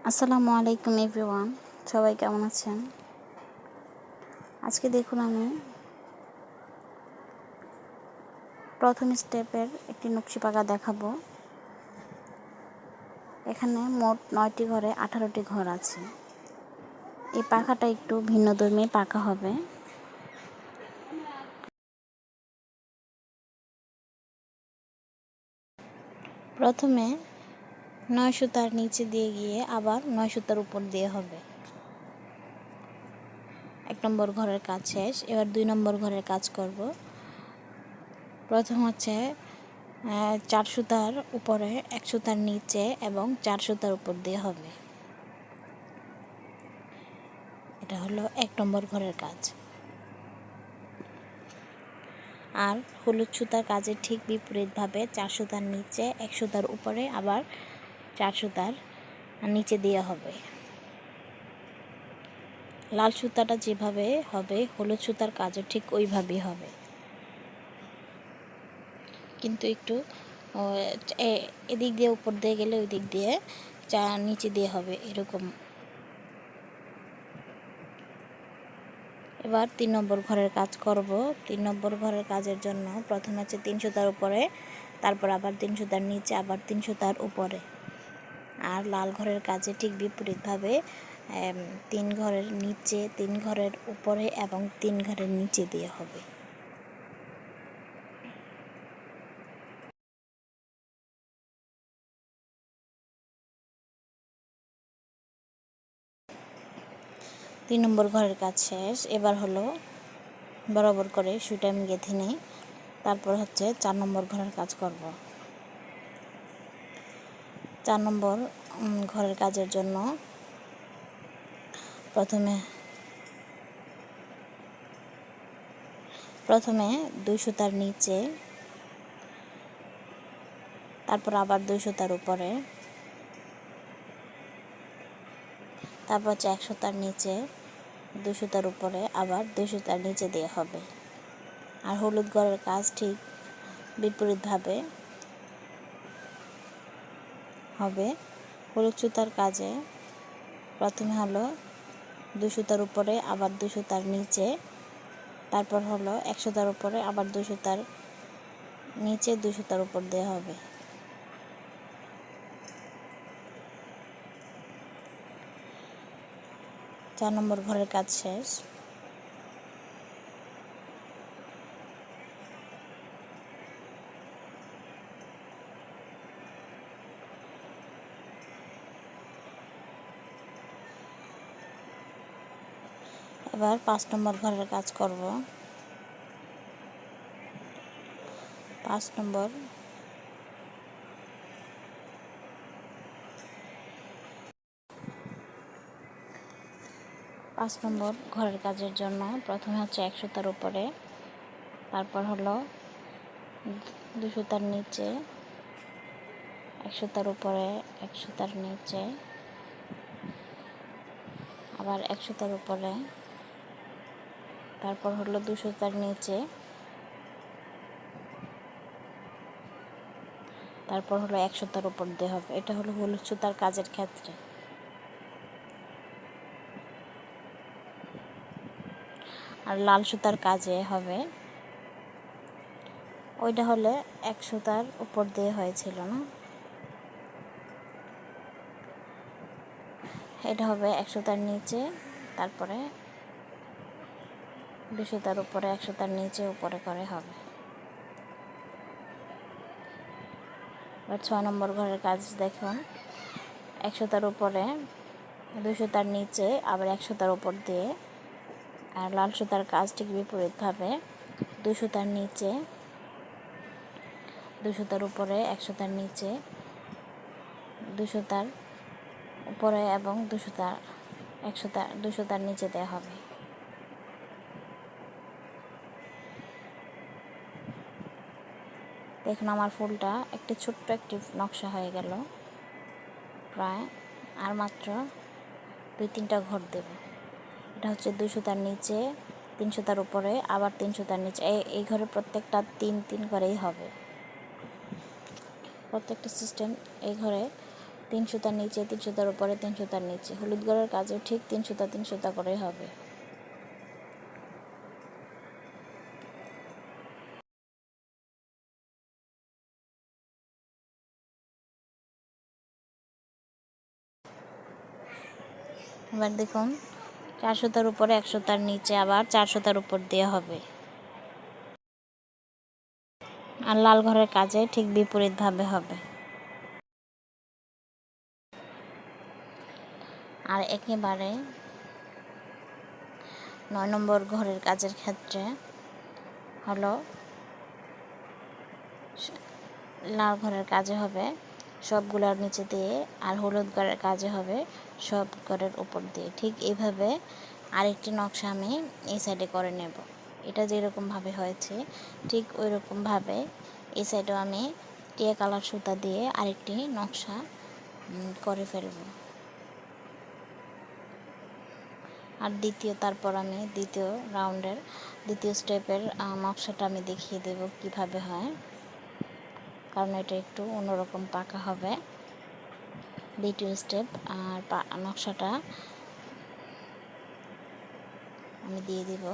আসসালামু আলাইকুম এভরিওয়ান, সবাই কেমন আছেন? আজকে দেখুন আমি প্রথম স্টেপের একটি নকশি পাকা দেখাবো। এখানে মোট 9টি ঘরে 18টি ঘর আছে। এই পাখাটা একটু ভিন্নধর্মী পাকা হবে। প্রথমে 9 সুতার নিচে দিয়ে গিয়ে আবার 9 সুতার উপর দিয়ে হবে। 1 নম্বর ঘরের কাজ শেষ। এবার 2 নম্বর ঘরের কাজ করব। প্রথম হচ্ছে 4 সুতার উপরে 1 সুতার নিচে এবং 4 সুতার উপর দিয়ে হবে। এটা হলো 1 নম্বর ঘরের কাজ। আর হলুদ সুতার কাজের ঠিক বিপরীতভাবে 4 সুতার নিচে 1 সুতার উপরে আবার 4 সুতার নিচে দেওয়া হবে। লাল সুতাটা যেভাবে হবে হলুদ সুতার কাজও ঠিক ওইভাবেই হবে, কিন্তু একটু এদিক দিয়ে উপর দিয়ে গেলে ওই দিক দিয়ে নিচে দিয়ে হবে এরকম। এবার 3 নম্বর ঘরের কাজ করব। 3 নম্বর ঘরের কাজের জন্য প্রথমে হচ্ছে 3 সুতার উপরে, তারপর আবার 3 সুতার নিচে, আবার 3 সুতার উপরে। আর লাল ঘরের কাজে ঠিক বিপরীতভাবে 3 ঘরের নিচে, 3 ঘরের উপরে এবং 3 ঘরের নিচে দিয়ে হবে। তিন নম্বর ঘরের কাজ শেষ। এবার হলো বরাবর করে সুইটা আমি গেঁথে নিই। তারপর হচ্ছে 4 নম্বর ঘরের কাজ করব। 4 নম্বর ঘরের কাজের জন্য প্রথমে 2 সুতার নিচে, তারপর আবার 2 সুতার উপরে, তারপর হচ্ছে 1 সুতার নিচে, 2 সুতার উপরে, আবার 2 সুতার নিচে দিয়ে হবে। আর হলুদ ঘরের কাজ ঠিক বিপরীতভাবে হবে। হলুদ সুতার কাজে প্রথমে হলো 2 সুতার উপরে, আবার 2 সুতার নিচে, তারপর হলো 1 সুতার উপরে, আবার 2 সুতার নিচে, 2 সুতার উপর দেওয়া হবে। চার নম্বর ঘরের কাজ শেষ। এবার 5 নম্বর ঘরের কাজ করব। 5 নম্বর ঘরের কাজের জন্য প্রথমে হচ্ছে 1 সুতার উপরে, তারপর হলো 2 সুতার নিচে, 1 সুতার উপরে, 1 সুতার নিচে, আবার 1 সুতার উপরে, তারপর হলো 2 সুতার নিচে, তারপর হলো 1 সুতার উপর দিয়ে হবে। এটা হলো হলুদ সুতার কাজের ক্ষেত্রে। আর লাল সুতার কাজে হবে, ওইটা হলে 1 সুতার উপর দিয়ে হয়েছিল না, এটা হবে 1 সুতার নিচে, তারপরে 2 সুতার উপরে, 1 সুতার নিচে, উপরে করে হবে। এবার 6 নম্বর ঘরের কাজ দেখুন। 1 সুতার উপরে, 2 সুতার নিচে, আবার 1 সুতার উপর দিয়ে। আর লাল সুতার কাজ ঠিক বিপরীতভাবে 2 সুতার নিচে, 2 সুতার উপরে, 1 সুতার নিচে, 2 সুতার উপরে এবং 2 সুতার নিচে দেওয়া হবে। দেখুন আমার ফুলটা একটি ছোট্ট একটি নকশা হয়ে গেল। প্রায় আর মাত্র 2-3টা ঘর দেব। এটা হচ্ছে 2 সুতার নিচে, 3 সুতার উপরে, আবার 3 সুতার নিচে। এই ঘরে প্রত্যেকটা 3-3 করেই হবে। প্রত্যেকটা সিস্টেম এই ঘরে 3 সুতার নিচে, 3 সুতার উপরে, 3 সুতার নিচে। হলুদ ঘরের কাজেও ঠিক 3 সুতা করেই হবে। এবার দেখুন 4 সুতার উপরে 1 সুতার নিচে আবার 4 সুতার উপর দিয়ে হবে। আর লাল ঘরের কাজে ঠিক বিপরীতভাবে হবে। আর একেবারে 9 নম্বর ঘরের কাজের ক্ষেত্রে হলো লাল ঘরের কাজে হবে সবগুলোর নিচে দিয়ে, আর হলুদ ঘরের কাজে হবে সব ঘরের উপর দিয়ে। ঠিক এইভাবে আরেকটি নকশা আমি এই সাইডে করে নেব। এটা যেরকমভাবে হয়েছে ঠিক ওই রকমভাবে এই সাইডেও আমি টিয়া কালার সুতা দিয়ে আরেকটি নকশা করে ফেলব। আর তারপর আমি দ্বিতীয় রাউন্ডের দ্বিতীয় স্টেপের নকশাটা আমি দেখিয়ে দেব কিভাবে হয়, কারণ এটা একটু অন্যরকম পাকা হবে। দ্বিতীয় স্টেপ আর নকশাটা আমি দিয়ে দিব।